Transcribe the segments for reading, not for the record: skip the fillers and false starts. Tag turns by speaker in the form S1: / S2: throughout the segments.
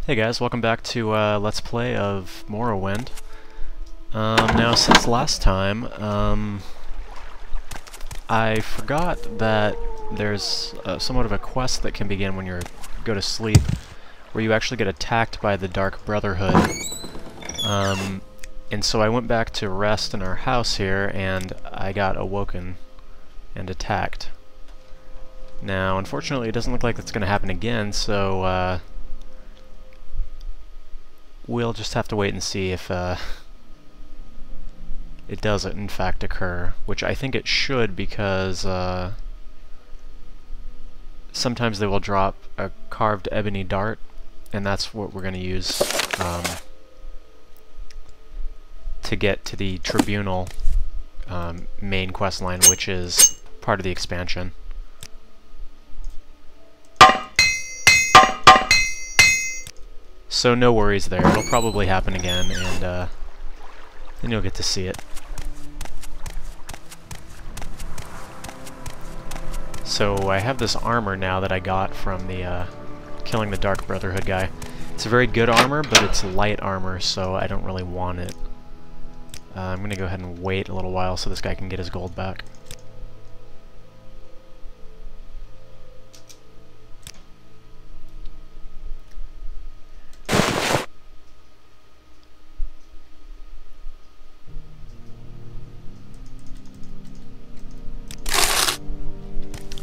S1: Hey guys, welcome back to Let's Play of Morrowind. Now, since last time, I forgot that there's somewhat of a quest that can begin when you go to sleep, where you actually get attacked by the Dark Brotherhood. And so I went back to rest in our house here, and I got awoken and attacked. Now, unfortunately, it doesn't look like that's going to happen again, so we'll just have to wait and see if it does in fact occur, which I think it should, because sometimes they will drop a carved ebony dart, and that's what we're going to use to get to the Tribunal main quest line, which is part of the expansion. So no worries there, it'll probably happen again, and then you'll get to see it. So I have this armor now that I got from the killing the Dark Brotherhood guy. It's a very good armor, but it's light armor, so I don't really want it. I'm going to go ahead and wait a little while so this guy can get his gold back.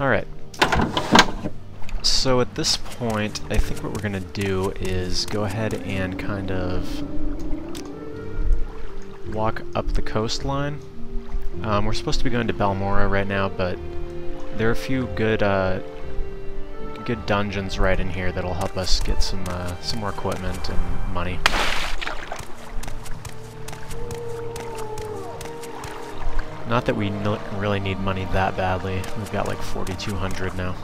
S1: Alright, so at this point, I think what we're going to do is go ahead and kind of walk up the coastline. We're supposed to be going to Balmora right now, but there are a few good good dungeons right in here that'll help us get some more equipment and money. Not that we really need money that badly. We've got like 4,200 now.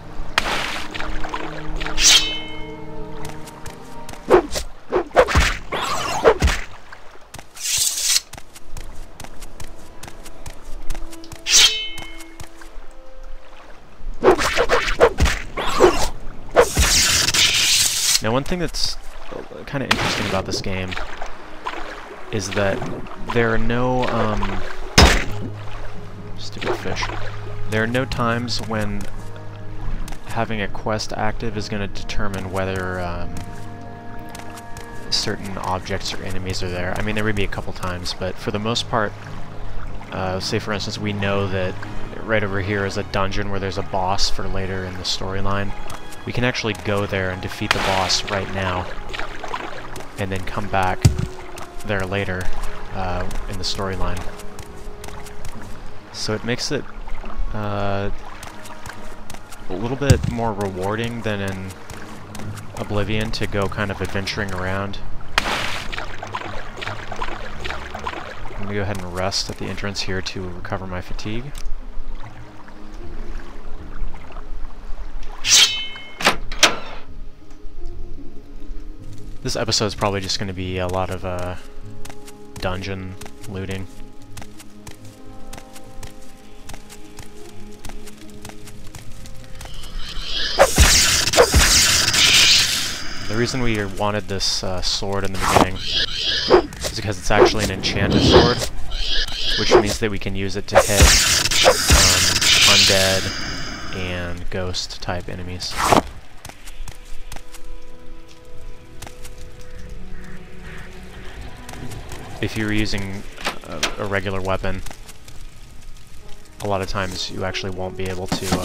S1: Now, one thing that's kind of interesting about this game is that there are no stupid fish. There are no times when having a quest active is going to determine whether certain objects or enemies are there. I mean, there may be a couple times, but for the most part, say for instance we know that right over here is a dungeon where there's a boss for later in the storyline. We can actually go there and defeat the boss right now, and then come back there later in the storyline. So it makes it a little bit more rewarding than in Oblivion to go kind of adventuring around. I'm going to go ahead and rest at the entrance here to recover my fatigue. This episode is probably just going to be a lot of dungeon looting. The reason we wanted this sword in the beginning is because it's actually an enchanted sword, which means that we can use it to hit undead and ghost type enemies. If you're using a regular weapon, a lot of times you actually won't be able to hit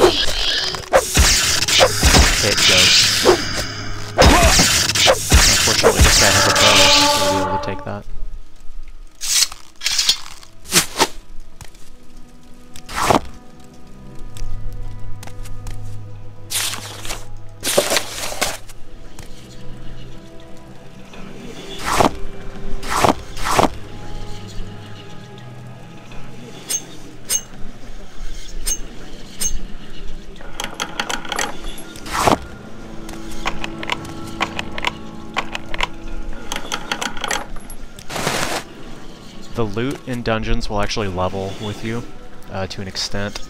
S1: ghosts. Unfortunately, this guy has a bow, so we'll be able to take that. The loot in dungeons will actually level with you to an extent.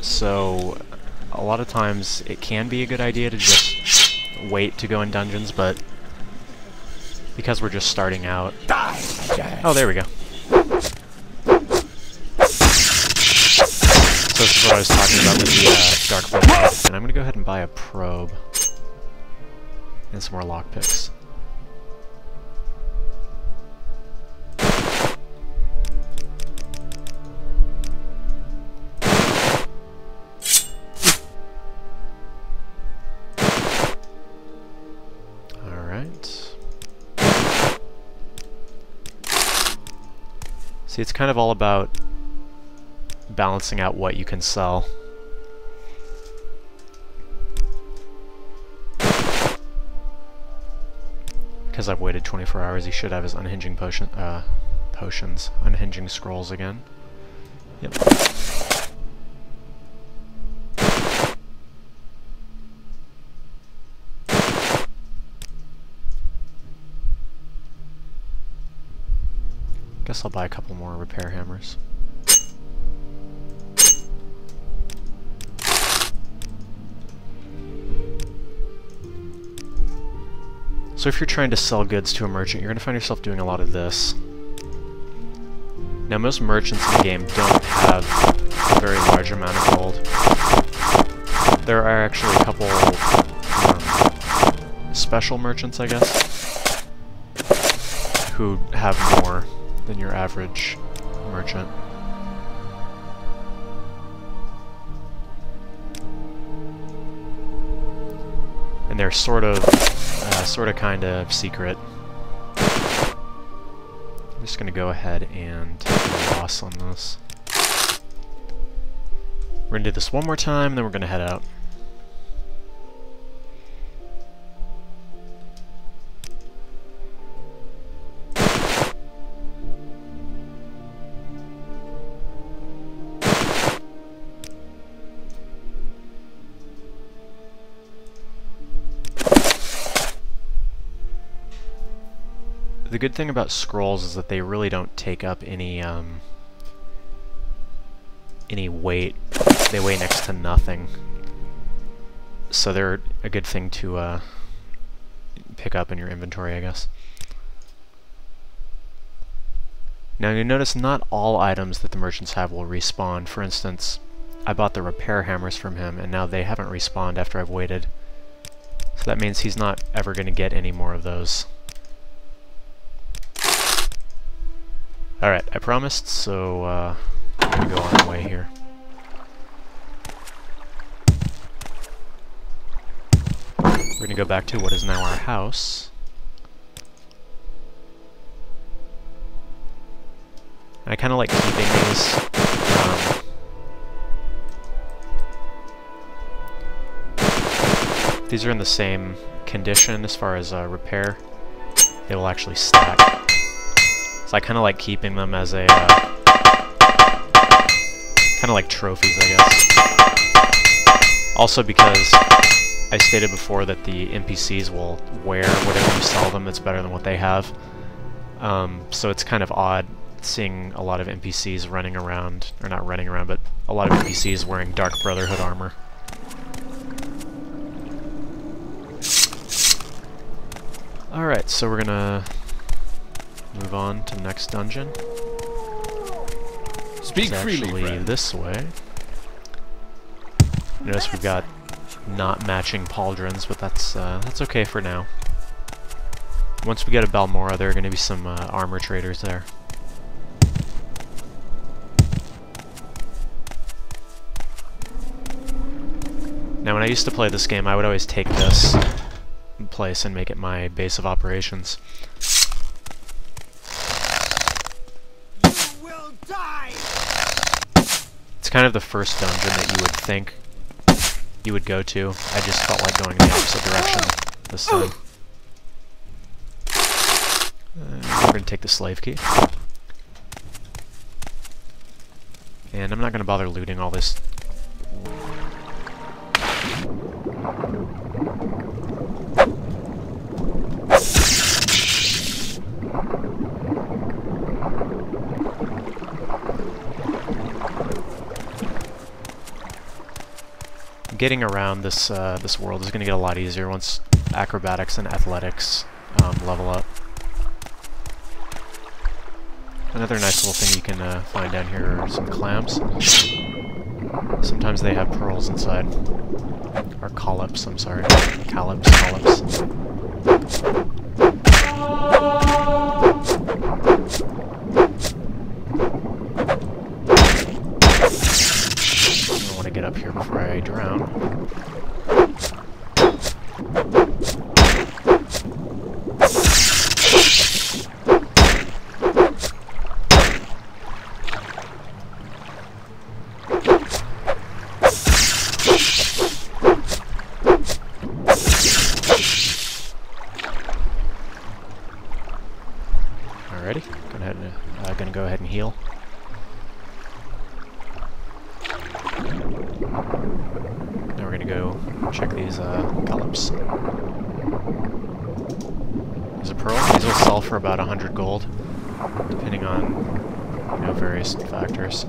S1: So a lot of times it can be a good idea to just wait to go in dungeons, but because we're just starting out... Oh, there we go. So this is what I was talking about with the Dark Brotherhood, and I'm gonna go ahead and buy a probe and some more lockpicks. See, it's kind of all about balancing out what you can sell. Because I've waited 24 hours, he should have his unhinging potions, unhinging scrolls again. Yep. Guess I'll buy a couple more repair hammers. So if you're trying to sell goods to a merchant, you're going to find yourself doing a lot of this. Now most merchants in the game don't have a very large amount of gold. There are actually a couple special merchants, I guess, who have more than your average merchant. And they're sort of kind of secret. I'm just gonna go ahead and take a loss on this. We're gonna do this one more time, then we're gonna head out. The good thing about scrolls is that they really don't take up any weight. They weigh next to nothing. So they're a good thing to pick up in your inventory, I guess. Now you notice not all items that the merchants have will respawn. For instance, I bought the repair hammers from him, and now they haven't respawned after I've waited. So that means he's not ever going to get any more of those. Alright, I promised, so I'm going to go on my way here. We're going to go back to what is now our house. And I kind of like keeping these. These are in the same condition as far as repair. They will actually stack. So I kind of like keeping them as a, kind of like trophies, I guess. Also because I stated before that the NPCs will wear whatever you sell them that's better than what they have. So it's kind of odd seeing a lot of NPCs running around, or not running around, but a lot of NPCs wearing Dark Brotherhood armor. Alright, so we're gonna move on to the next dungeon.
S2: Speak freely,
S1: actually this way. Notice we've got not matching pauldrons, but that's okay for now. Once we get to Balmora, there are going to be some armor traders there. Now, when I used to play this game, I would always take this place and make it my base of operations. It's kind of the first dungeon that you would think you would go to. I just felt like going in the opposite direction this time. We're going to take the slave key. And I'm not going to bother looting all this. Getting around this this world is going to get a lot easier once acrobatics and athletics level up. Another nice little thing you can find down here are some clams. Sometimes they have pearls inside. Or collops, I'm sorry. Collops. I want to get up here before I drown. Alrighty, gonna go ahead and heal. Now we're gonna go check these collops. There's a pearl. These will sell for about 100 gold, depending on, you know, various factors.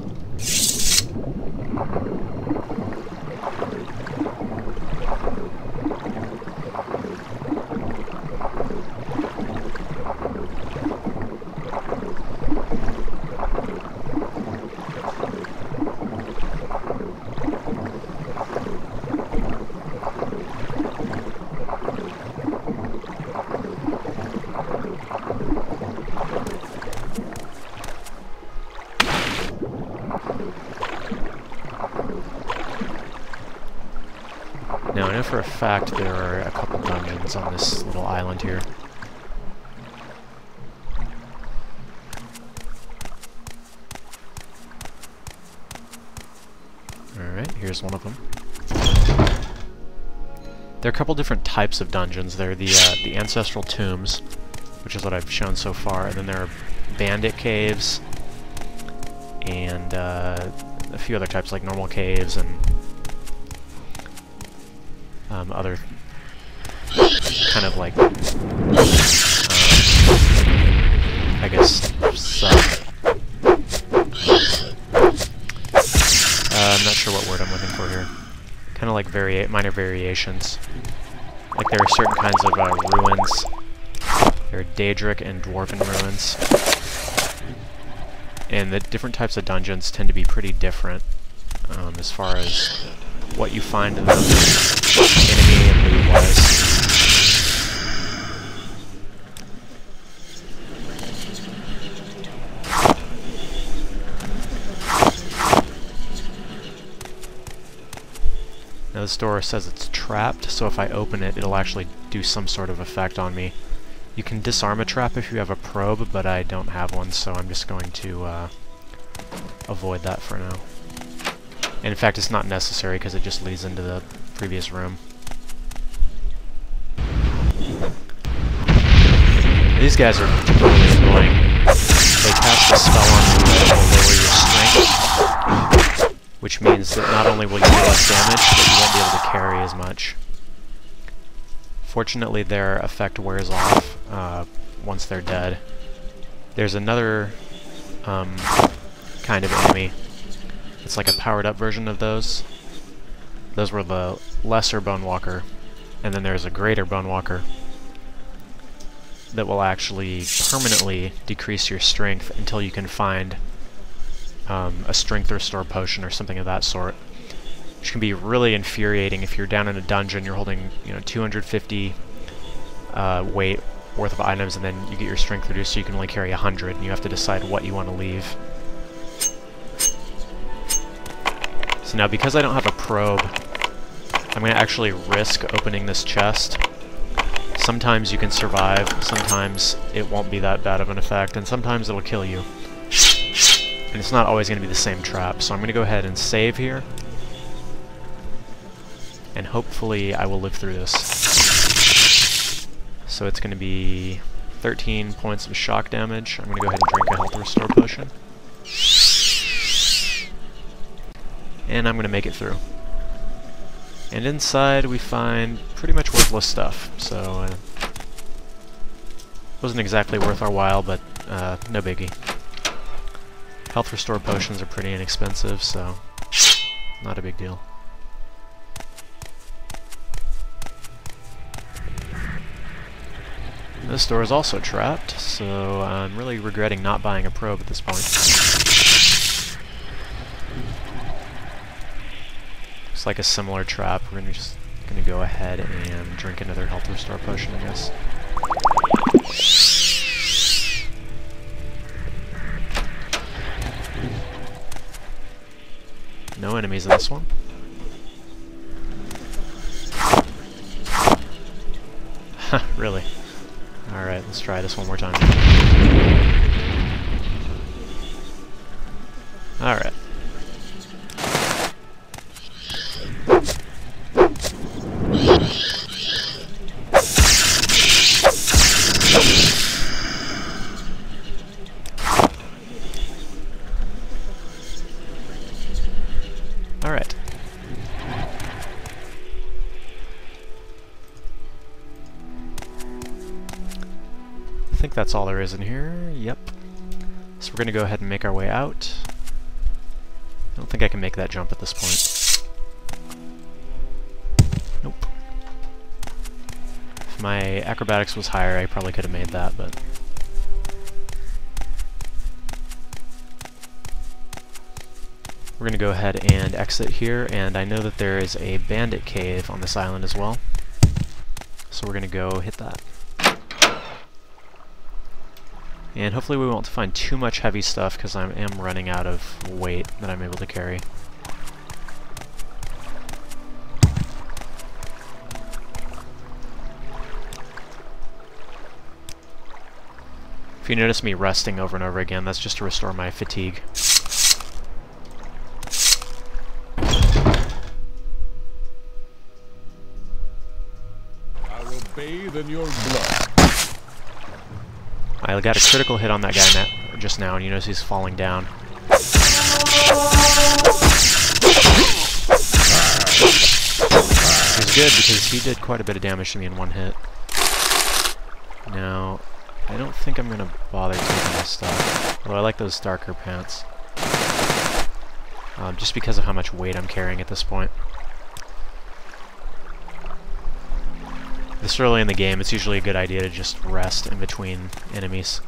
S1: Now, I know for a fact there are a couple dungeons on this little island here. Alright, here's one of them. There are a couple different types of dungeons. There are the ancestral tombs, which is what I've shown so far, and then there are bandit caves, and a few other types like normal caves and other kind of like, I guess, I'm not sure what word I'm looking for here. Kind of like minor variations. Like there are certain kinds of ruins. There are Daedric and Dwarven ruins. And the different types of dungeons tend to be pretty different as far as what you find in them, enemy and loot-wise. Now this door says it's trapped, so if I open it, it'll actually do some sort of effect on me. You can disarm a trap if you have a probe, but I don't have one, so I'm just going to avoid that for now. And in fact, it's not necessary because it just leads into the previous room. These guys are particularly annoying. They cast a spell on you that will lower your strength, which means that not only will you do less damage, but you won't be able to carry as much. Fortunately, their effect wears off once they're dead. There's another kind of enemy. It's like a powered-up version of those. Those were the lesser Bone Walker, and then there's a greater Bone Walker that will actually permanently decrease your strength until you can find a strength restore potion or something of that sort, which can be really infuriating if you're down in a dungeon, you're holding 250 weight worth of items, and then you get your strength reduced so you can only carry 100, and you have to decide what you want to leave. So now, because I don't have a probe, I'm going to actually risk opening this chest. Sometimes you can survive, sometimes it won't be that bad of an effect, and sometimes it'll kill you. And it's not always going to be the same trap, so I'm going to go ahead and save here. And hopefully I will live through this. So it's going to be 13 points of shock damage. I'm going to go ahead and drink a health restore potion. And I'm going to make it through. And inside we find pretty much worthless stuff, so wasn't exactly worth our while, but no biggie. Health restore potions are pretty inexpensive, so not a big deal. This door is also trapped, so I'm really regretting not buying a probe at this point. Looks like a similar trap. We're just gonna go ahead and drink another health restore potion, I guess. No enemies in this one. Really? Alright, let's try this one more time. Alright. Alright. I think that's all there is in here. Yep. So we're going to go ahead and make our way out. I don't think I can make that jump at this point. Nope. If my acrobatics was higher, I probably could have made that, but... We're going to go ahead and exit here, and I know that there is a bandit cave on this island as well. So we're going to go hit that. And hopefully we won't find too much heavy stuff, because I am running out of weight that I'm able to carry. If you notice me resting over and over again, that's just to restore my fatigue.
S2: I will bathe in your blood.
S1: I got a critical hit on that guy just now, and you notice he's falling down. He's good because he did quite a bit of damage to me in one hit. Now, I don't think I'm going to bother taking this stuff, although I like those darker pants. Just because of how much weight I'm carrying at this point. This early in the game, it's usually a good idea to just rest in between enemies.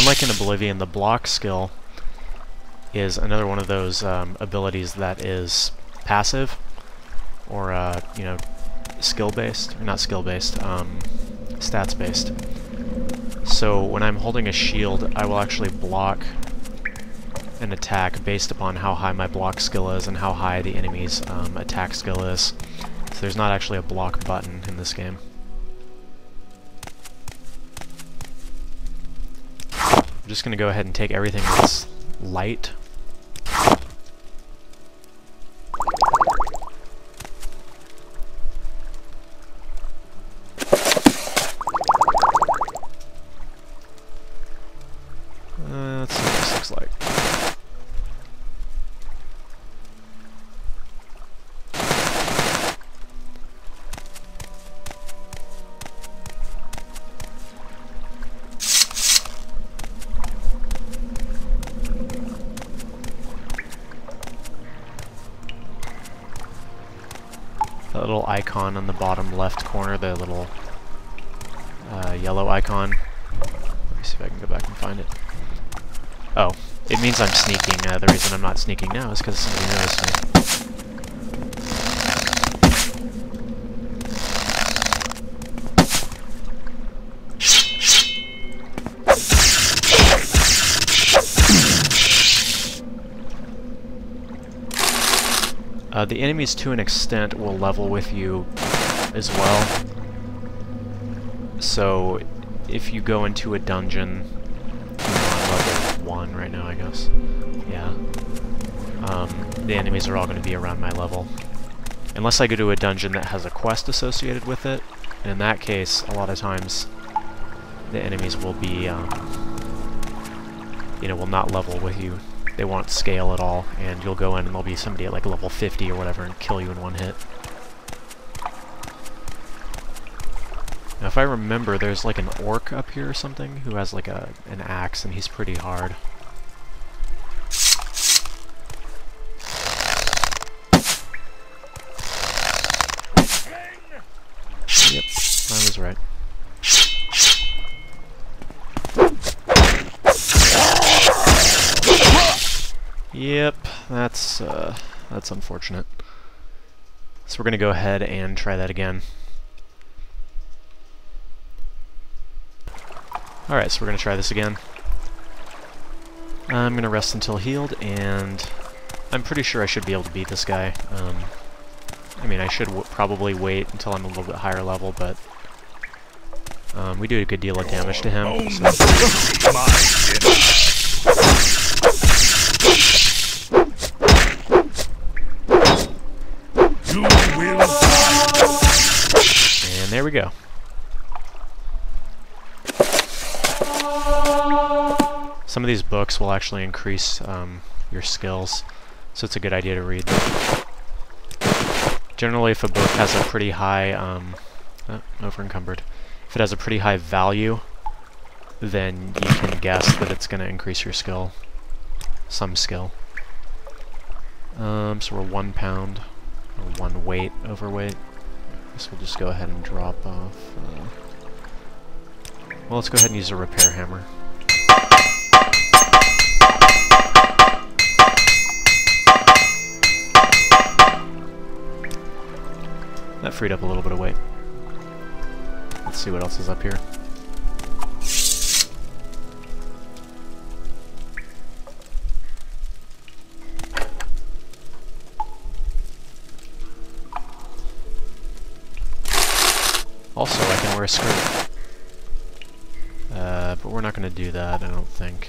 S1: Unlike in Oblivion, the block skill is another one of those abilities that is passive, or you know, skill-based, or not skill-based, stats-based. So when I'm holding a shield, I will actually block an attack based upon how high my block skill is and how high the enemy's attack skill is. So there's not actually a block button in this game. I'm just going to go ahead and take everything that's light. Let's see what this looks like. That little icon on the bottom left corner, the little yellow icon. Let me see if I can go back and find it. Oh, it means I'm sneaking. The reason I'm not sneaking now is because somebody noticed me. The enemies, to an extent, will level with you as well. So, if you go into a dungeon, I'm level 1 right now, I guess. Yeah. The enemies are all going to be around my level. Unless I go to a dungeon that has a quest associated with it, and in that case, a lot of times, the enemies will be you know, will not level with you. They won't scale at all, and you'll go in and there'll be somebody at like level 50 or whatever and kill you in one hit. Now if I remember, there's like an orc up here or something who has like an axe, and he's pretty hard. Yep, I was right. Yep, that's unfortunate. So we're gonna go ahead and try that again. Alright, so we're gonna try this again. I'm gonna rest until healed, and I'm pretty sure I should be able to beat this guy. I mean, I should probably wait until I'm a little bit higher level, but we do a good deal of damage to him. And there we go. Some of these books will actually increase your skills, so it's a good idea to read them. Generally, if a book has a pretty high, over-encumbered, if it has a pretty high value, then you can guess that it's going to increase your skill, some skill. So we're 1 pound, or 1 weight overweight. I guess we'll just go ahead and drop off. Well, let's go ahead and use a repair hammer. That freed up a little bit of weight. Let's see what else is up here. Also, I can wear a skirt. But we're not going to do that, I don't think.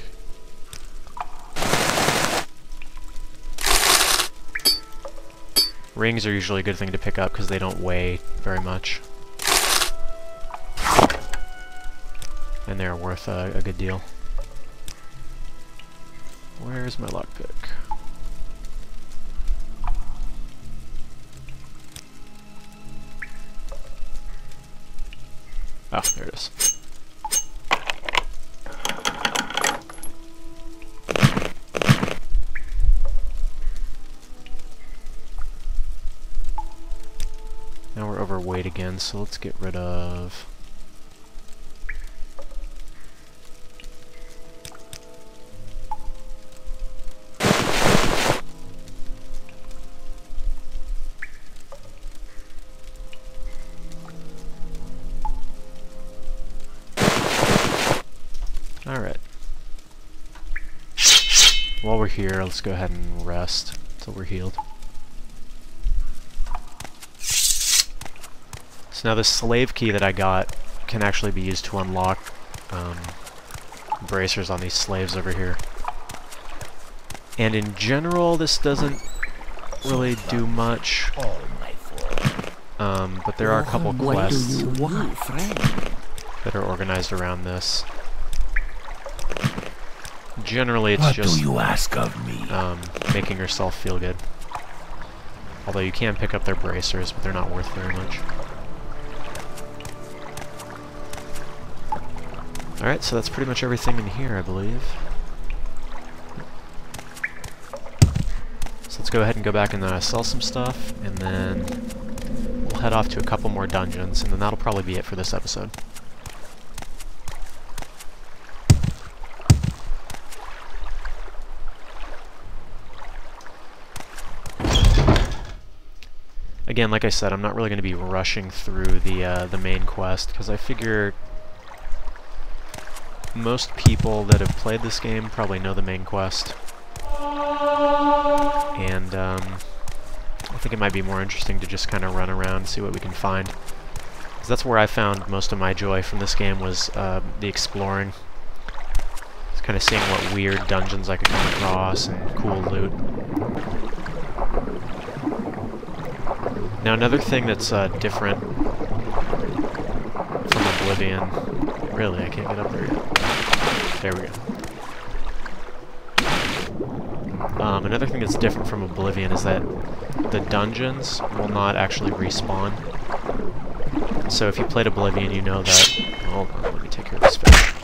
S1: Rings are usually a good thing to pick up because they don't weigh very much. And they're worth a good deal. Where's my lockpick? Oh, there it is. Now we're overweight again, so let's get rid of... Alright. While we're here, let's go ahead and rest until we're healed. So now this slave key that I got can actually be used to unlock bracers on these slaves over here. And in general, this doesn't really do much. But there are a couple quests that are organized around this. Generally, it's just
S3: what do you ask of me?
S1: Making yourself feel good. Although you can pick up their bracers, but they're not worth very much. Alright, so that's pretty much everything in here, I believe. So let's go ahead and go back and sell some stuff, and then we'll head off to a couple more dungeons, and then that'll probably be it for this episode. Again, like I said, I'm not really going to be rushing through the main quest, because I figure most people that have played this game probably know the main quest. And I think it might be more interesting to just kind of run around and see what we can find. Because that's where I found most of my joy from this game, was the exploring. Just kind of seeing what weird dungeons I could come across and cool loot. Now another thing that's different from Oblivion... Really, I can't get up there yet. There we go. Another thing that's different from Oblivion is that the dungeons will not actually respawn. So if you played Oblivion, you know that... Hold on, let me take care of this fish.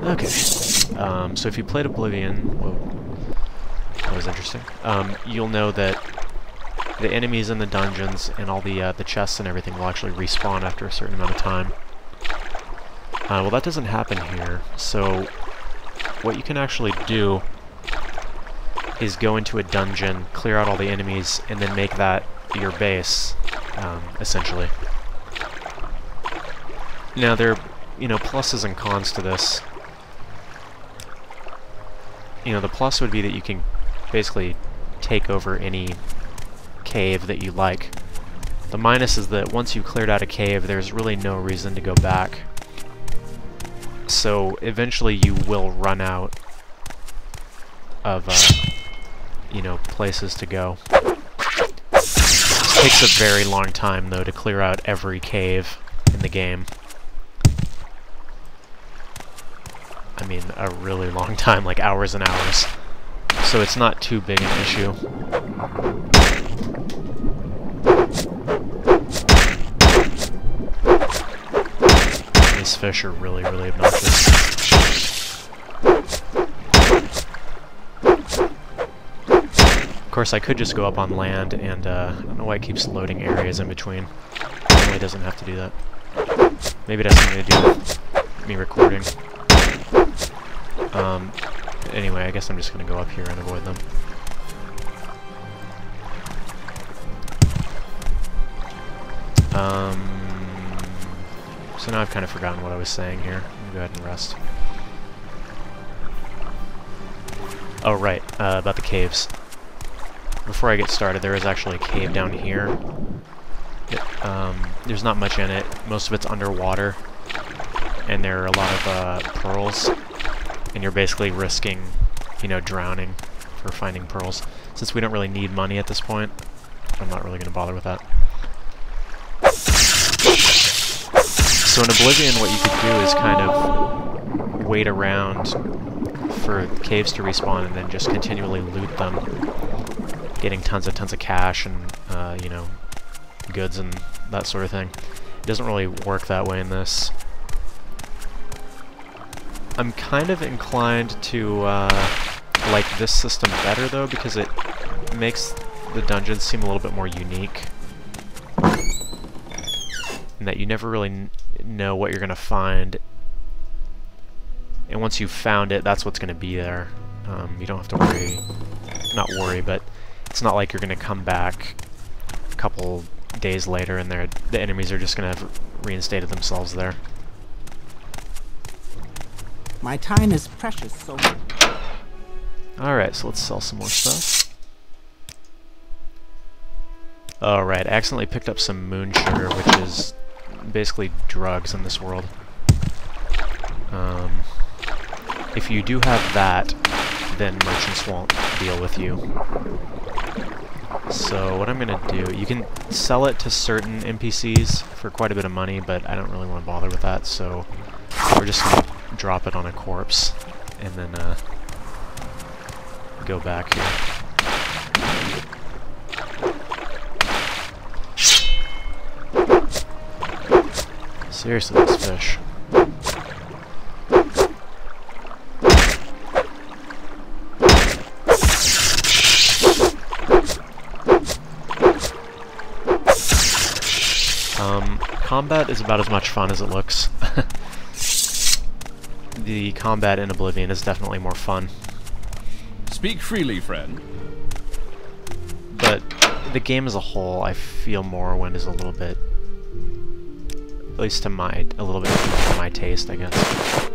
S1: Okay. So if you played Oblivion... Whoa. That was interesting. You'll know that the enemies in the dungeons and all the chests and everything will actually respawn after a certain amount of time. Well, that doesn't happen here, so what you can actually do is go into a dungeon, clear out all the enemies, and then make that your base, essentially. Now, there are, pluses and cons to this. The plus would be that you can basically take over any cave that you like. The minus is that once you've cleared out a cave, there's really no reason to go back. So eventually you will run out of, places to go. It takes a very long time, though, to clear out every cave in the game. I mean, a really long time, like hours and hours. So it's not too big an issue. These fish are really, really obnoxious. Of course, I could just go up on land, and I don't know why it keeps loading areas in between. It really doesn't have to do that. Maybe it has something to do with me recording. Anyway, I guess I'm just going to go up here and avoid them. So now I've kind of forgotten what I was saying here. I'm going to go ahead and rest. Oh, right, about the caves. Before I get started, there is actually a cave down here. There's not much in it. Most of it's underwater. And there are a lot of pearls. And you're basically risking, drowning for finding pearls. Since we don't really need money at this point, I'm not really going to bother with that. So in Oblivion, what you could do is kind of wait around for caves to respawn and then just continually loot them, getting tons of cash and, goods and that sort of thing. It doesn't really work that way in this. I'm kind of inclined to like this system better, though, because it makes the dungeons seem a little bit more unique. And that you never really know what you're going to find. And once you've found it, that's what's going to be there. You don't have to worry. Not worry, but it's not like you're going to come back a couple days later and the enemies are just going to have reinstated themselves there.
S3: My time is precious, so...
S1: Alright, so let's sell some more stuff. Alright, I accidentally picked up some moon sugar, which is basically drugs in this world. If you do have that, then merchants won't deal with you. So what I'm going to do, you can sell it to certain NPCs for quite a bit of money, but I don't really want to bother with that, so we're just going to drop it on a corpse and then go back here. Seriously, this fish. Combat is about as much fun as it looks. The combat in Oblivion is definitely more fun.
S2: Speak freely, friend.
S1: But the game as a whole, I feel Morrowind is a little bit, at least to a little bit to my taste, I guess.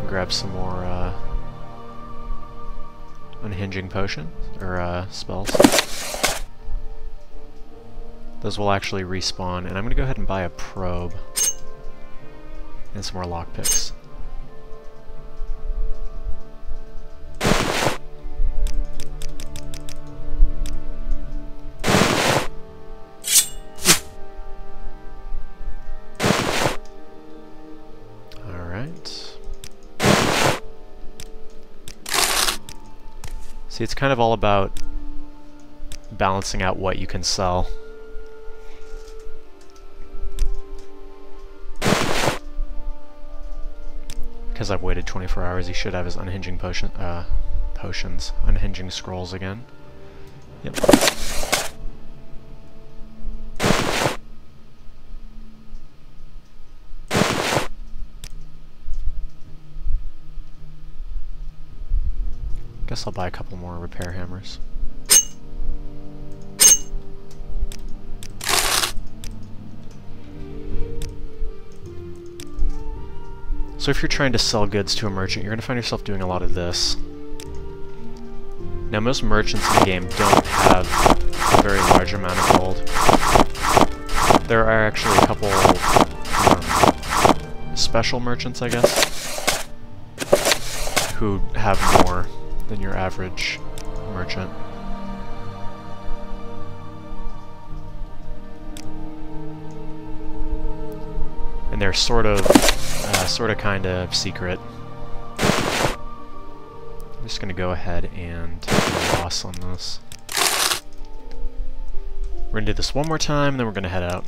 S1: grab some more unhinging potions, or spells. Those will actually respawn, and I'm going to go ahead and buy a probe and some more lockpicks. See, it's kind of all about balancing out what you can sell. Because I've waited 24 hours, he should have his unhinging potions, unhinging scrolls again. Yep. Guess I'll buy a couple more repair hammers. So if you're trying to sell goods to a merchant, you're going to find yourself doing a lot of this. Now most merchants in the game don't have a very large amount of gold. There are actually a couple special merchants, I guess, who have more than your average merchant. And they're sort of kind of secret. I'm just gonna go ahead and take a loss on this. We're gonna do this one more time, and then we're gonna head out.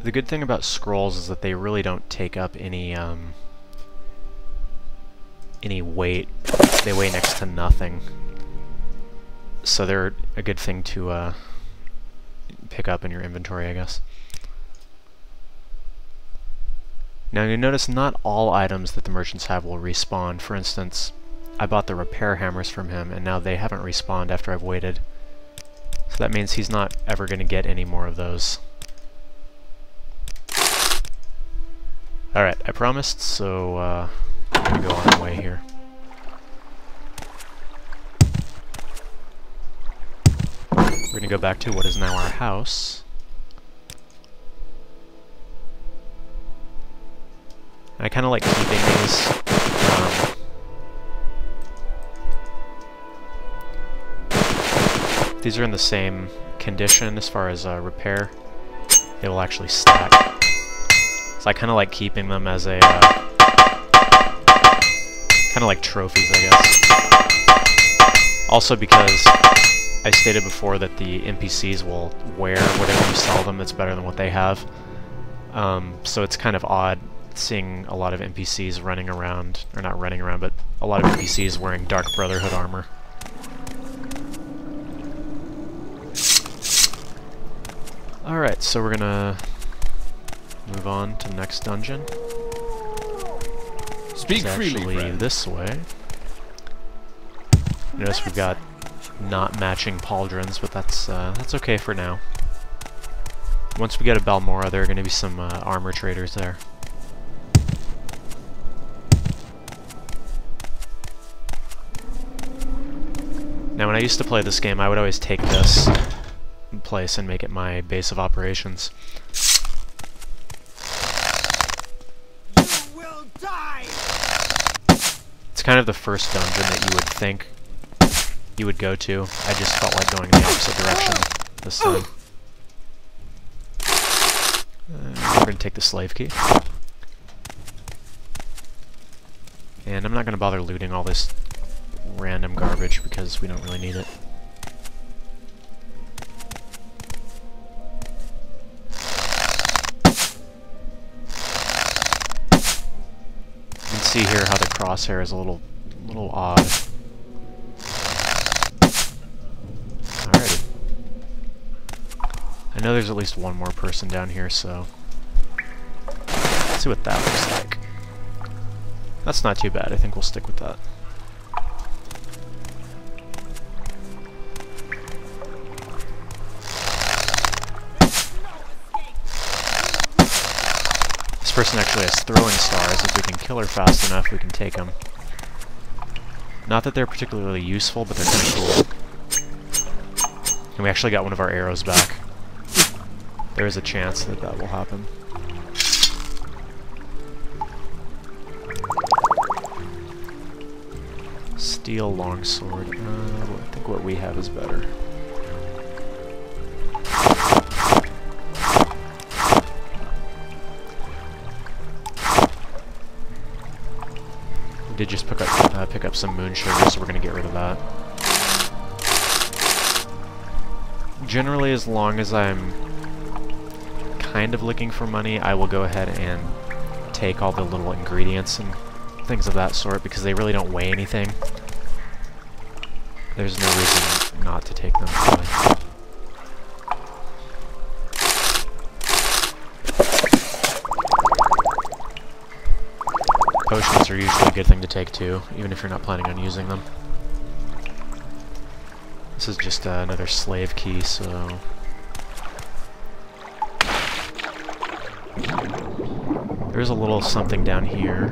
S1: The good thing about scrolls is that they really don't take up any weight. They weigh next to nothing. So they're a good thing to pick up in your inventory, I guess. Now you notice not all items that the merchants have will respawn. For instance, I bought the repair hammers from him, and now they haven't respawned after I've waited. So that means he's not ever going to get any more of those. Alright, I promised, so I'm gonna go on my way here. We're gonna go back to what is now our house. And I kinda like keeping these. These are in the same condition as far as repair. They will actually stack. So I kind of like keeping them as a, kind of like trophies, I guess. Also because I stated before that the NPCs will wear whatever you sell them that's better than what they have. So it's kind of odd seeing a lot of NPCs running around, or not running around, but a lot of NPCs wearing Dark Brotherhood armor. Alright, so we're gonna move on to the next dungeon.
S2: Speak freely, friend.
S1: This way. Notice we've got not matching pauldrons, but that's okay for now. Once we get to Balmora, there are going to be some armor traders there. Now, when I used to play this game, I would always take this place and make it my base of operations. It's kind of the first dungeon that you would think you would go to. I just felt like going in the opposite direction this time. We're going to take the slave key. And I'm not going to bother looting all this random garbage because we don't really need it. See here how the crosshair is a little odd. Alrighty. I know there's at least one more person down here, so let's see what that looks like. That's not too bad. I think we'll stick with that. This person actually has throwing stars. If we can kill her fast enough, we can take them. Not that they're particularly useful, but they're kind of cool. And we actually got one of our arrows back. There is a chance that that will happen. Steel longsword. I think what we have is better. We did just pick up some moon sugar, so we're going to get rid of that. Generally, as long as I'm kind of looking for money, I will go ahead and take all the little ingredients and things of that sort, because they really don't weigh anything. There's no reason not to take them, really. Potions are usually a good thing to take too, even if you're not planning on using them. This is just another slave key, so... There's a little something down here.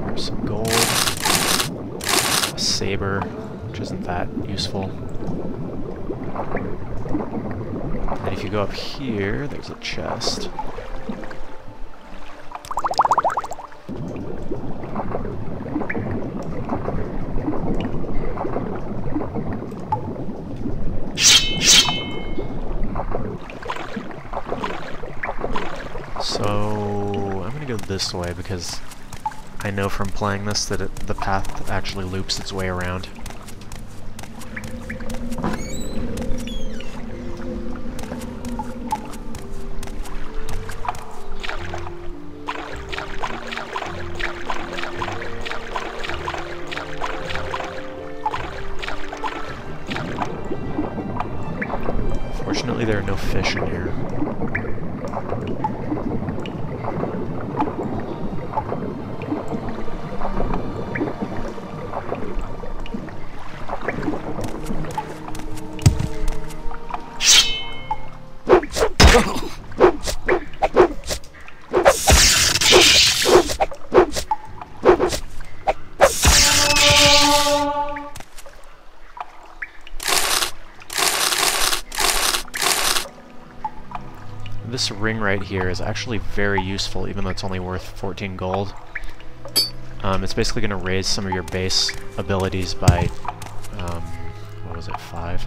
S1: There's some gold. A saber, which isn't that useful. And if you go up here, there's a chest. So, I'm gonna go this way because I know from playing this that the path actually loops its way around. Fortunately, there are no fish in here. This ring right here is actually very useful, even though it's only worth 14 gold. It's basically going to raise some of your base abilities by, what was it, 5?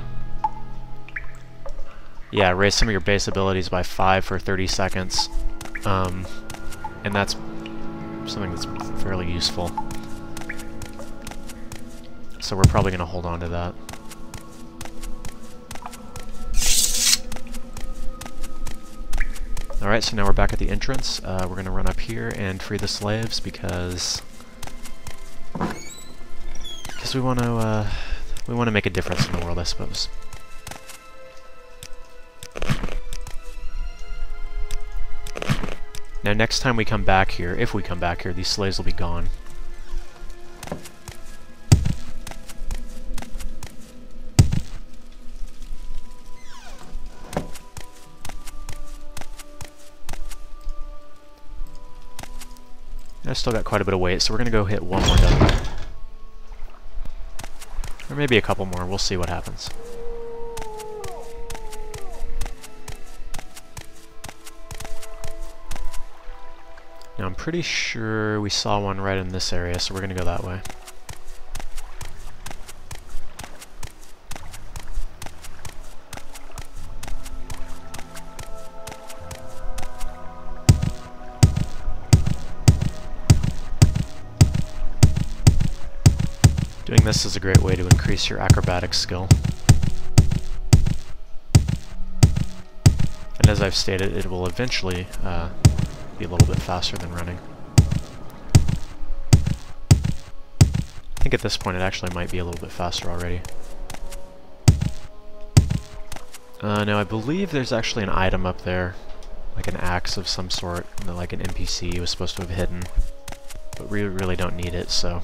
S1: Yeah, raise some of your base abilities by 5 for 30 seconds. And that's something that's fairly useful. So we're probably going to hold on to that. Alright, so now we're back at the entrance. We're going to run up here and free the slaves because we want to make a difference in the world, I suppose. Now next time we come back here, if we come back here, these slaves will be gone. I still got quite a bit of weight, so we're going to go hit one more dozen. Or maybe a couple more, we'll see what happens. Now I'm pretty sure we saw one right in this area, so we're going to go that way. Doing this is a great way to increase your acrobatic skill. And as I've stated, it will eventually be a little bit faster than running. I think at this point it actually might be a little bit faster already. No, I believe there's actually an item up there. Like an axe of some sort, that like an NPC was supposed to have hidden. But we really don't need it, so...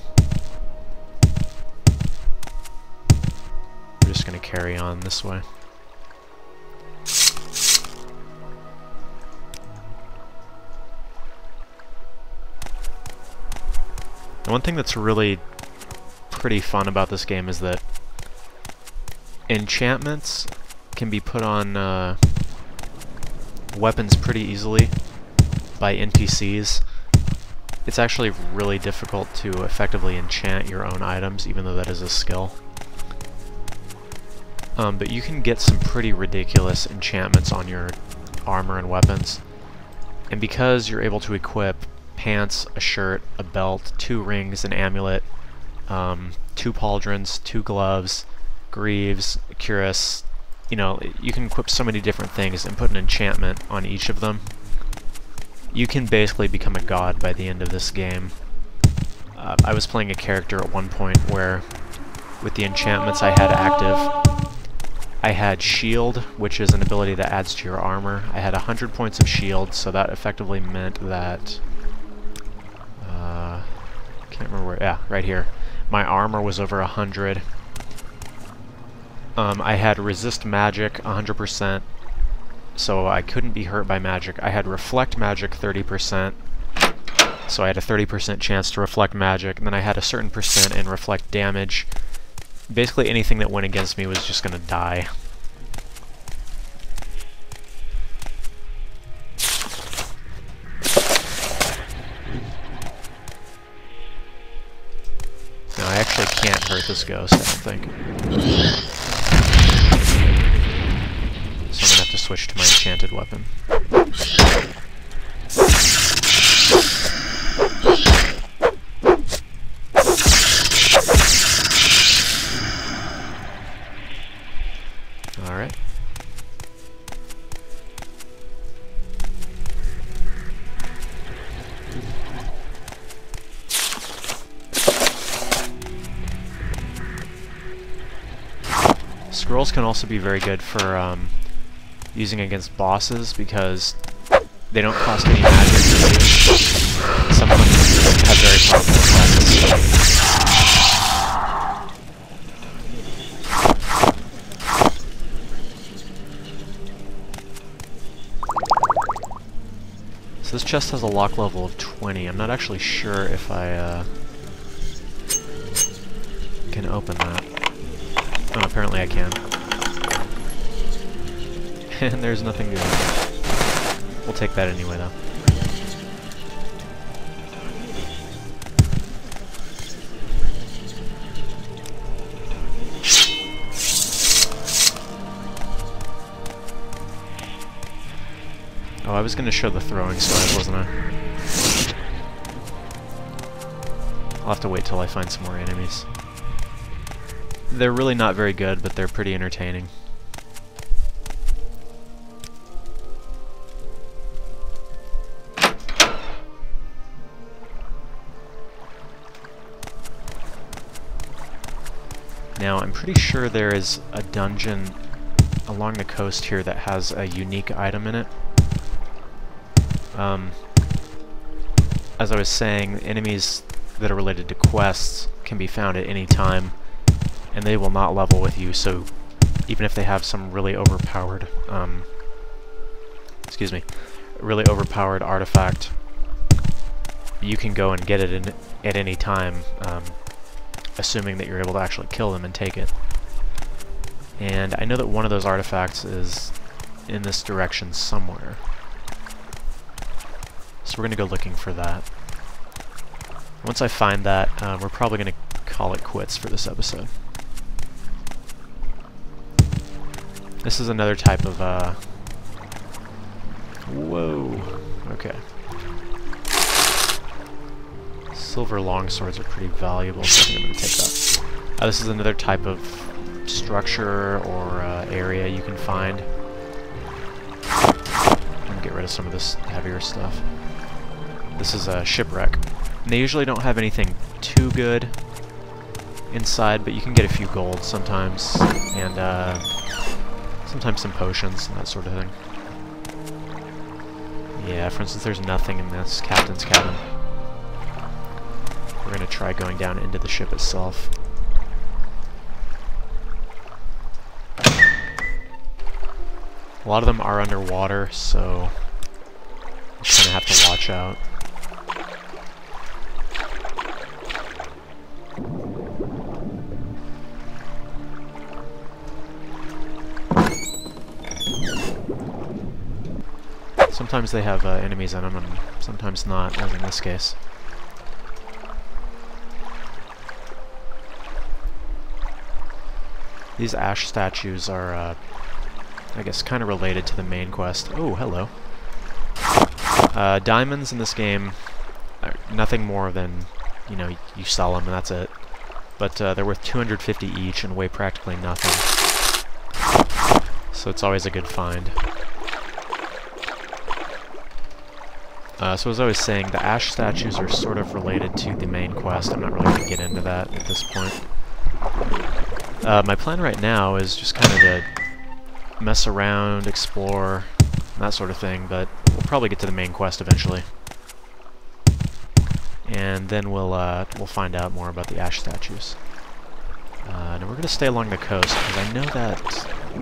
S1: we're just gonna carry on this way. And one thing that's really pretty fun about this game is that enchantments can be put on weapons pretty easily by NPCs. It's actually really difficult to effectively enchant your own items, even though that is a skill. But you can get some pretty ridiculous enchantments on your armor and weapons. And because you're able to equip pants, a shirt, a belt, 2 rings, an amulet, 2 pauldrons, 2 gloves, greaves, a cuirass, you know, you can equip so many different things and put an enchantment on each of them. You can basically become a god by the end of this game. I was playing a character at one point where, with the enchantments I had active, I had shield, which is an ability that adds to your armor. I had 100 points of shield, so that effectively meant that... can't remember where... yeah, right here. My armor was over 100. I had resist magic 100%, so I couldn't be hurt by magic. I had reflect magic 30%, so I had a 30% chance to reflect magic, and then I had a certain percent in reflect damage. Basically anything that went against me was just gonna die. No, I actually can't hurt this ghost, I don't think. So I'm gonna have to switch to my enchanted weapon. Alright. Scrolls can also be very good for using against bosses because they don't cost any magic to use. Some of them have very powerful effects. So this chest has a lock level of 20. I'm not actually sure if I can open that. Oh, apparently I can. And there's nothing good. We'll take that anyway, though. Oh, I was going to show the throwing slides, wasn't I? I'll have to wait till I find some more enemies. They're really not very good, but they're pretty entertaining. Now, I'm pretty sure there is a dungeon along the coast here that has a unique item in it. As I was saying, enemies that are related to quests can be found at any time, and they will not level with you, so even if they have some really overpowered, really overpowered artifact, you can go and get it at any time, assuming that you're able to actually kill them and take it. And I know that one of those artifacts is in this direction somewhere. So we're going to go looking for that. Once I find that, we're probably going to call it quits for this episode. This is another type of, whoa, okay. Silver longswords are pretty valuable, so I think I'm going to take that. This is another type of structure or area you can find. I'm going to get rid of some of this heavier stuff. This is a shipwreck. And they usually don't have anything too good inside, but you can get a few gold sometimes, and Sometimes some potions and that sort of thing. Yeah, for instance, there's nothing in this captain's cabin. We're gonna try going down into the ship itself. A lot of them are underwater, so you just gonna have to watch out. Sometimes they have enemies in them, and sometimes not, as in this case. These ash statues are, I guess, kind of related to the main quest. Oh, hello. Diamonds in this game are nothing more than, you know, you sell them and that's it. But they're worth 250 each and weigh practically nothing. So it's always a good find. So as I was saying, the ash statues are sort of related to the main quest. I'm not really going to get into that at this point. My plan right now is just kind of to mess around, explore, that sort of thing, but we'll probably get to the main quest eventually. And then we'll find out more about the ash statues. And we're going to stay along the coast, because I know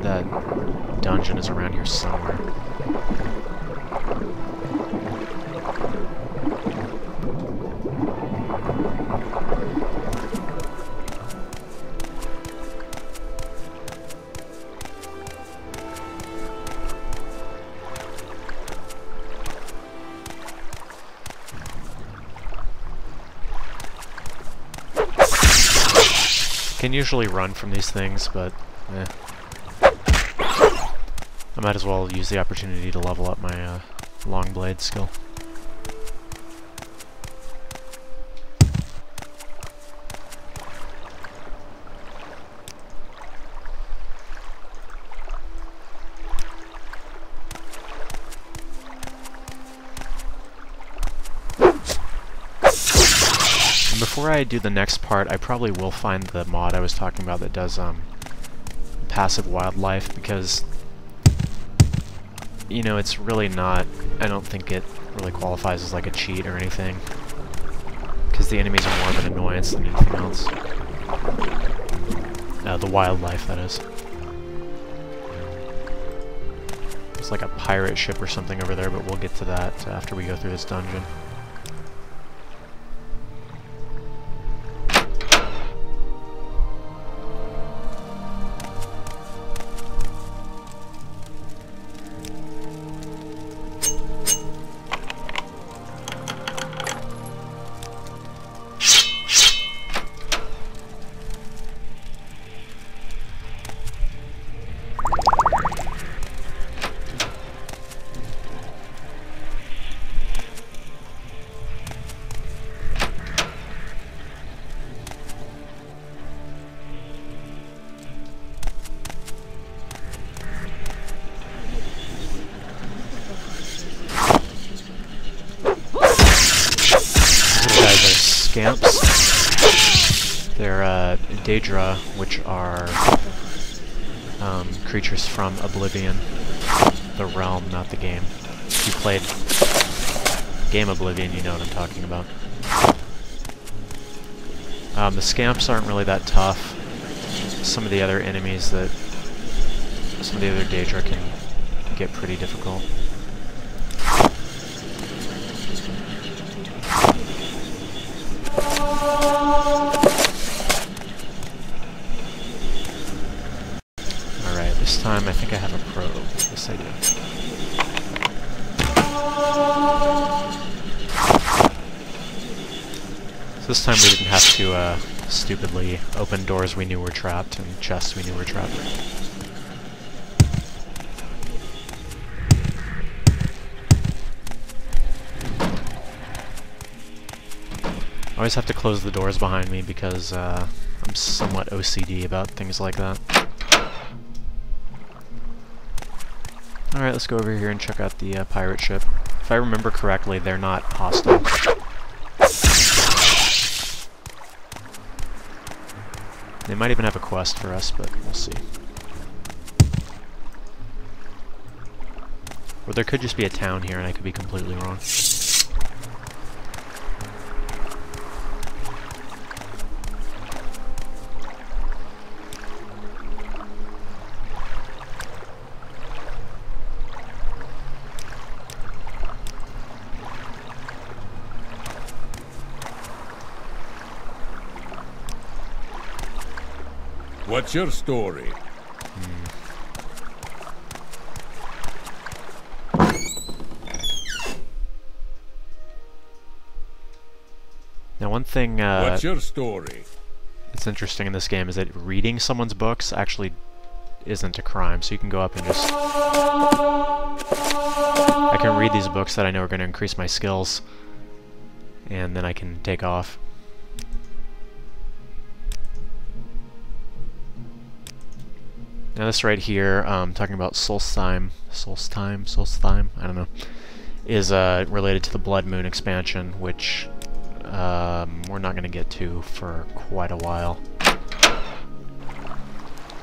S1: that dungeon is around here somewhere. Can usually run from these things, but I might as well use the opportunity to level up my long blade skill. Before I do the next part, I probably will find the mod I was talking about that does passive wildlife, because, you know, it's really not, I don't think it really qualifies as like a cheat or anything, because the enemies are more of an annoyance than anything else. The wildlife, that is. There's like a pirate ship or something over there, but we'll get to that after we go through this dungeon. Scamps. They're Daedra, which are creatures from Oblivion, the realm, not the game. If you played game Oblivion, you know what I'm talking about. The Scamps aren't really that tough. Some of the other enemies that... some of the other Daedra can get pretty difficult. This time I think I have a probe. Yes, I do. So this time we didn't have to stupidly open doors we knew were trapped and chests we knew were trapped. I always have to close the doors behind me because I'm somewhat OCD about things like that. Alright, let's go over here and check out the pirate ship. If I remember correctly, they're not hostile. They might even have a quest for us, but we'll see. Or there could just be a town here and I could be completely wrong.
S2: What's your story?
S1: Now one thing
S2: What's your story?
S1: that's interesting in this game is that reading someone's books actually isn't a crime, so you can go up and just... I can read these books that I know are going to increase my skills, and then I can take off. Now this right here, talking about Solstheim, I don't know, is related to the Blood Moon expansion, which we're not going to get to for quite a while.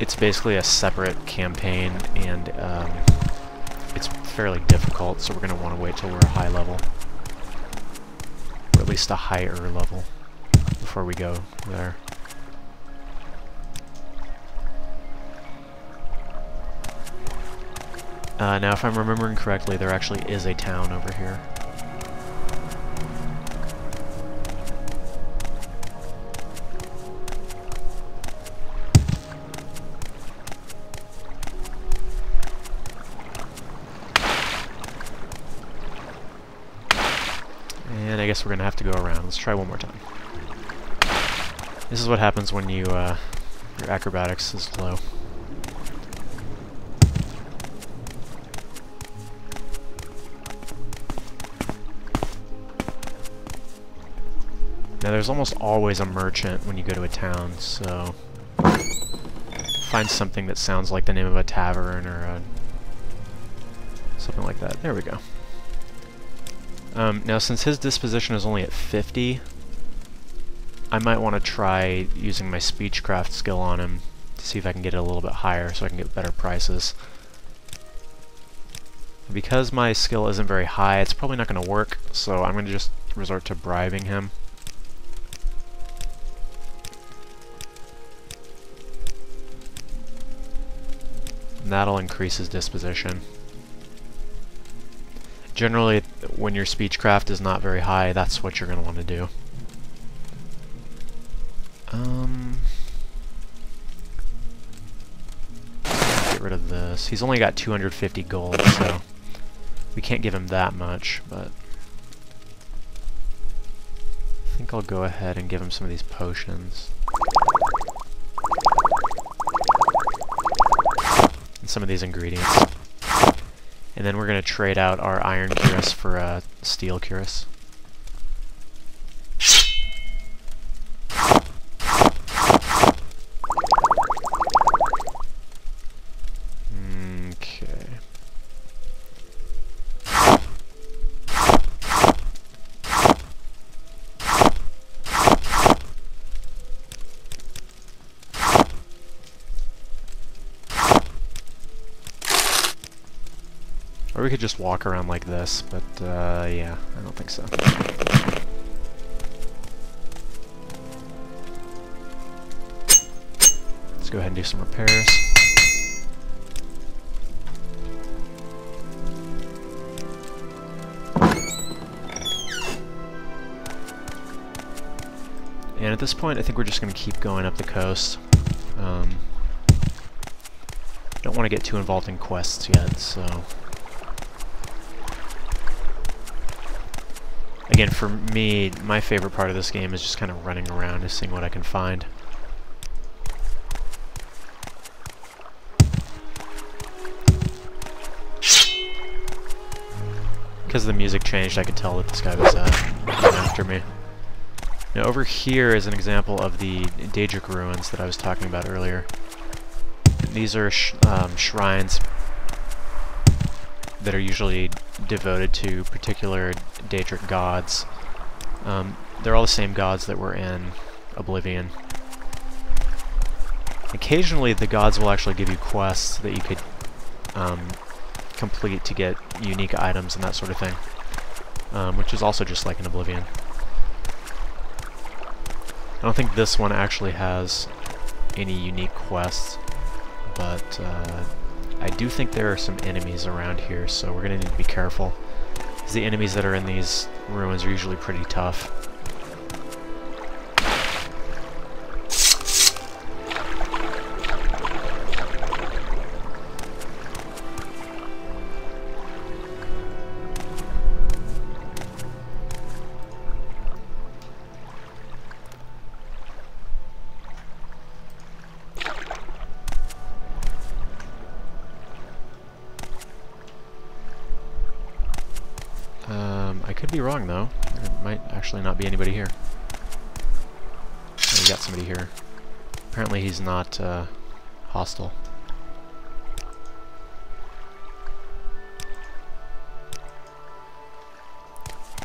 S1: It's basically a separate campaign, and it's fairly difficult, so we're going to want to wait till we're a high level. Or at least a higher level before we go there. Now if I'm remembering correctly, there actually is a town over here. And I guess we're gonna have to go around. Let's try one more time. This is what happens when you, your acrobatics is low. Now there's almost always a merchant when you go to a town, so find something that sounds like the name of a tavern or something like that. There we go. Now since his disposition is only at 50, I might want to try using my speechcraft skill on him to see if I can get it a little bit higher so I can get better prices. Because my skill isn't very high, it's probably not going to work, so I'm going to just resort to bribing him. And that'll increase his disposition. Generally, when your speechcraft is not very high, that's what you're going to want to do. Get rid of this. He's only got 250 gold, so we can't give him that much, but I think I'll go ahead and give him some of these potions. And some of these ingredients. And then we're going to trade out our iron cuirass for a steel cuirass. Okay. Or we could just walk around like this, but yeah, I don't think so. Let's go ahead and do some repairs. And at this point, I think we're just going to keep going up the coast. Don't want to get too involved in quests yet, so... Again, for me, my favorite part of this game is just kind of running around and seeing what I can find. Because the music changed, I could tell that this guy was coming after me. Now over here is an example of the Daedric ruins that I was talking about earlier. These are shrines that are usually devoted to particular Daedric gods. They're all the same gods that were in Oblivion. Occasionally the gods will actually give you quests that you could complete to get unique items and that sort of thing, which is also just like in Oblivion. I don't think this one actually has any unique quests, but I do think there are some enemies around here, so we're going to need to be careful, because the enemies that are in these ruins are usually pretty tough. I could be wrong, though. There might actually not be anybody here. Oh, we got somebody here. Apparently he's not hostile.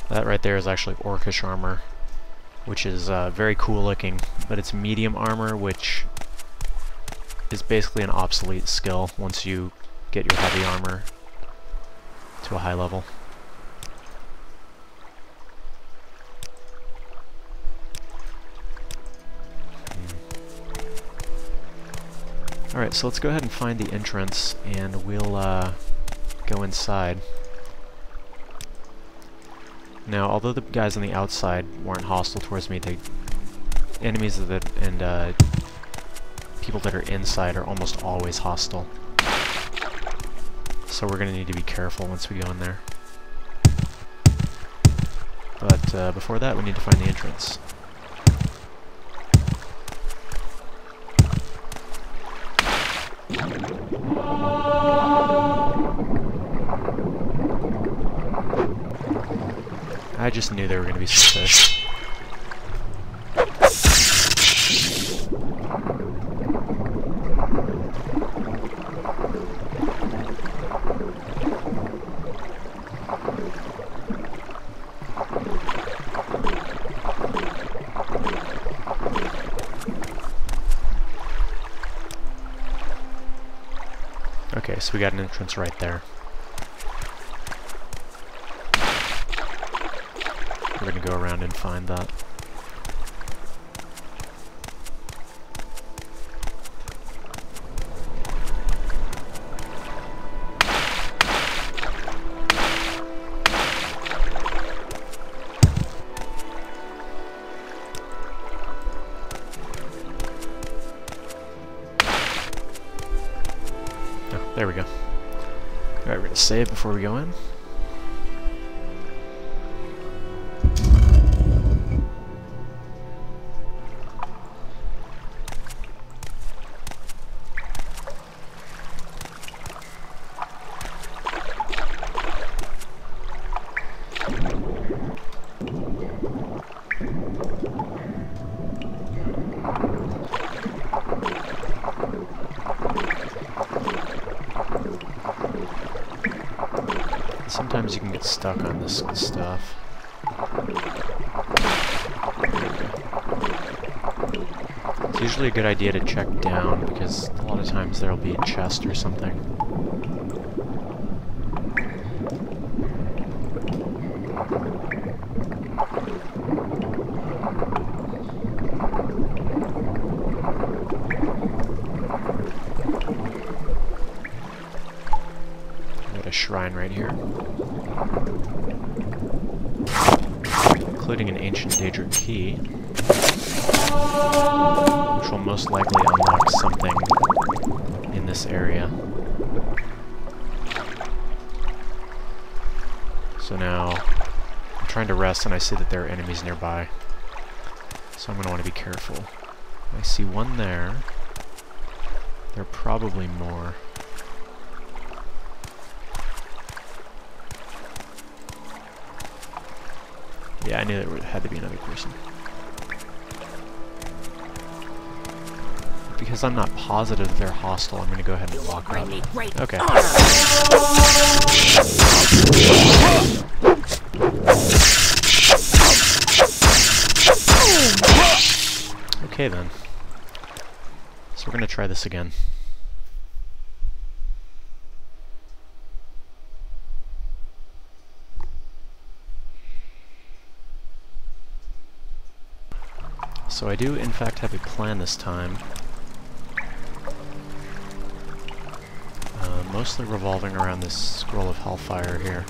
S1: That right there is actually Orcish armor, which is very cool looking, but it's medium armor, which is basically an obsolete skill once you get your heavy armor to a high level. Alright, so let's go ahead and find the entrance, and we'll go inside. Now, although the guys on the outside weren't hostile towards me, the enemies and people that are inside are almost always hostile. So we're going to need to be careful once we go in there. But before that, we need to find the entrance. I just knew there were going to be some fish. Okay, so we got an entrance right there. We're going to go around and find that. Oh, there we go. Alright, we're going to save before we go in. Sometimes you can get stuck on this stuff. It's usually a good idea to check down, because a lot of times there'll be a chest or something. Got a shrine right here, including an ancient Daedric key, which will most likely unlock something in this area. So now I'm trying to rest and I see that there are enemies nearby, so I'm going to want to be careful. I see one there. There are probably more. Yeah, I knew there had to be another person. Because I'm not positive they're hostile, I'm going to go ahead and walk up. Okay. Okay then. So we're going to try this again. So I do, in fact, have a plan this time. Mostly revolving around this Scroll of Hellfire here.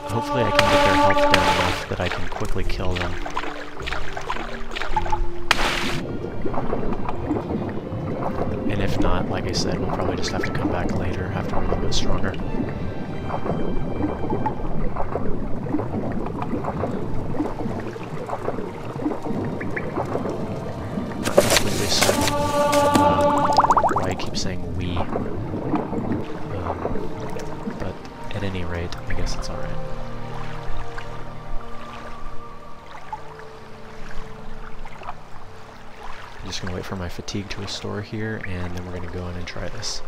S1: Hopefully I can get their health down enough that I can quickly kill them. And if not, like I said, we'll probably just have to come back later after we're a little bit stronger. Not completely certain why I keep saying we. But at any rate, I guess it's alright. I'm just going to wait for my fatigue to restore here, and then we're going to go in and try this.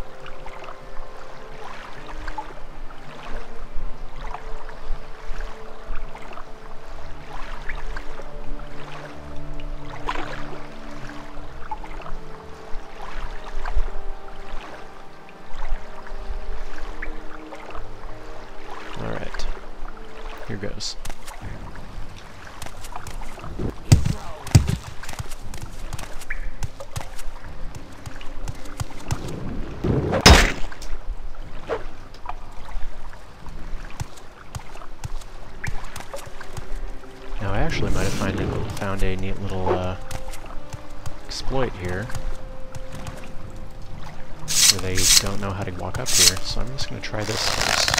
S1: Alright, here goes. Now I actually might have found a neat little exploit here, where they don't know how to walk up here, so I'm just going to try this first.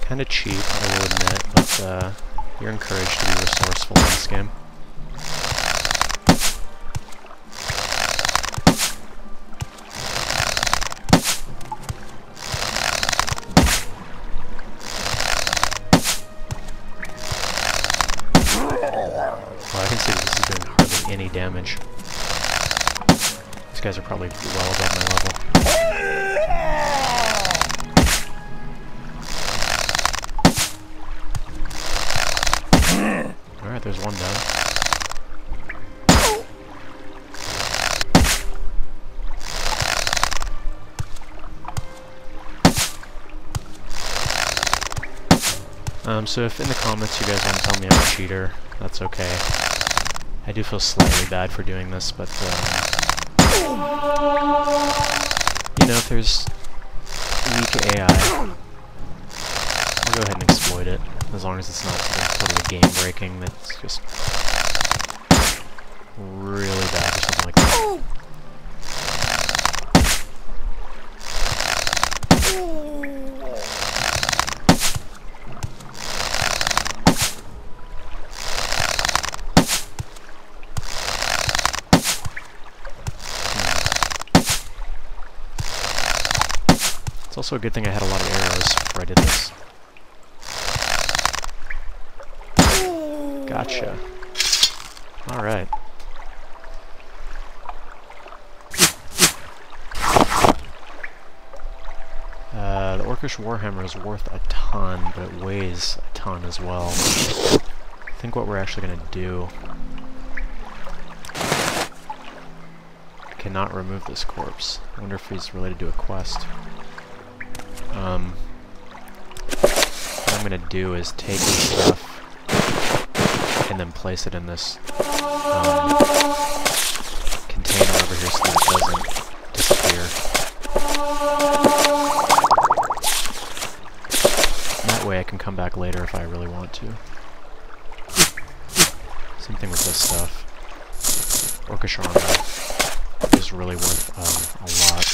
S1: Kinda cheap, I will admit, but you're encouraged to be resourceful in this game. Well, I can see that this is doing hardly any damage. These guys are probably well above my level. Alright, there's one down. So if in the comments you guys want to tell me I'm a cheater, that's okay. I do feel slightly bad for doing this, but, you know, if there's weak AI, I'll go ahead and exploit it, as long as it's not something totally game-breaking that's just really bad or something like that. It's also a good thing I had a lot of arrows before I did this. Gotcha. Alright. The Orcish Warhammer is worth a ton, but it weighs a ton as well. I think what we're actually going to do... I cannot remove this corpse. I wonder if he's related to a quest. What I'm going to do is take this stuff and then place it in this container over here so that it doesn't disappear. And that way I can come back later if I really want to. Same thing with this stuff. Orcish armor is really worth a lot.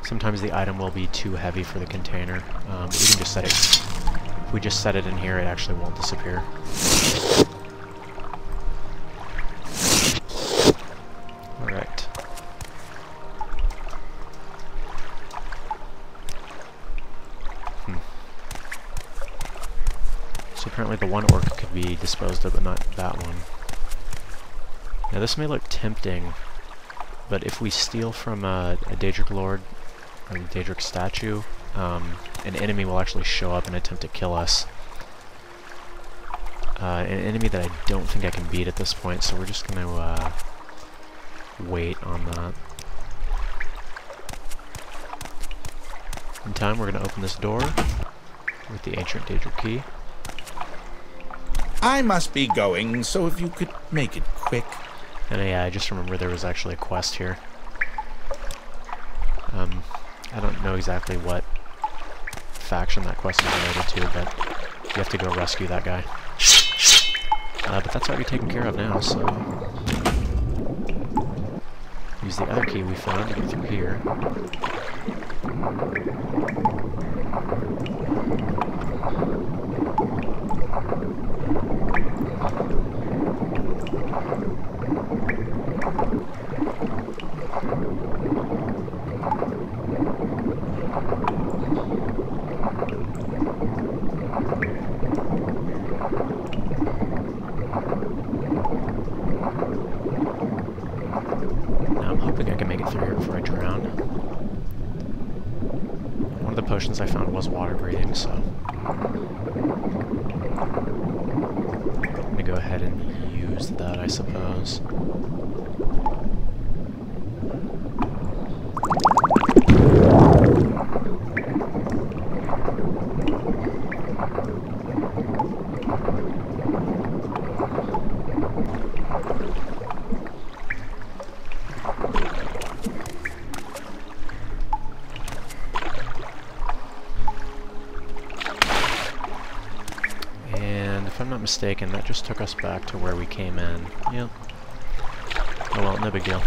S1: Sometimes the item will be too heavy for the container, but we can just set it. If we just set it in here, it actually won't disappear. Alright. So apparently the one orc could be disposed of, but not that one. Now this may look tempting, but if we steal from a Daedric Lord, or the Daedric statue, an enemy will actually show up and attempt to kill us. An enemy that I don't think I can beat at this point, so we're just going to wait on that. In time, we're going to open this door with the ancient Daedric key.
S4: I must be going, so if you could make it quick.
S1: And yeah, I just remember there was actually a quest here. I don't know exactly what faction that quest is related to, but you have to go rescue that guy. But that's already taken care of now, so... use the other key we found to get through here. Now I'm hoping I can make it through here before I drown. One of the potions I found was water breathing, so... I'm gonna go ahead and use that, I suppose. If I'm not mistaken, that just took us back to where we came in. Yep. Oh well, no big deal.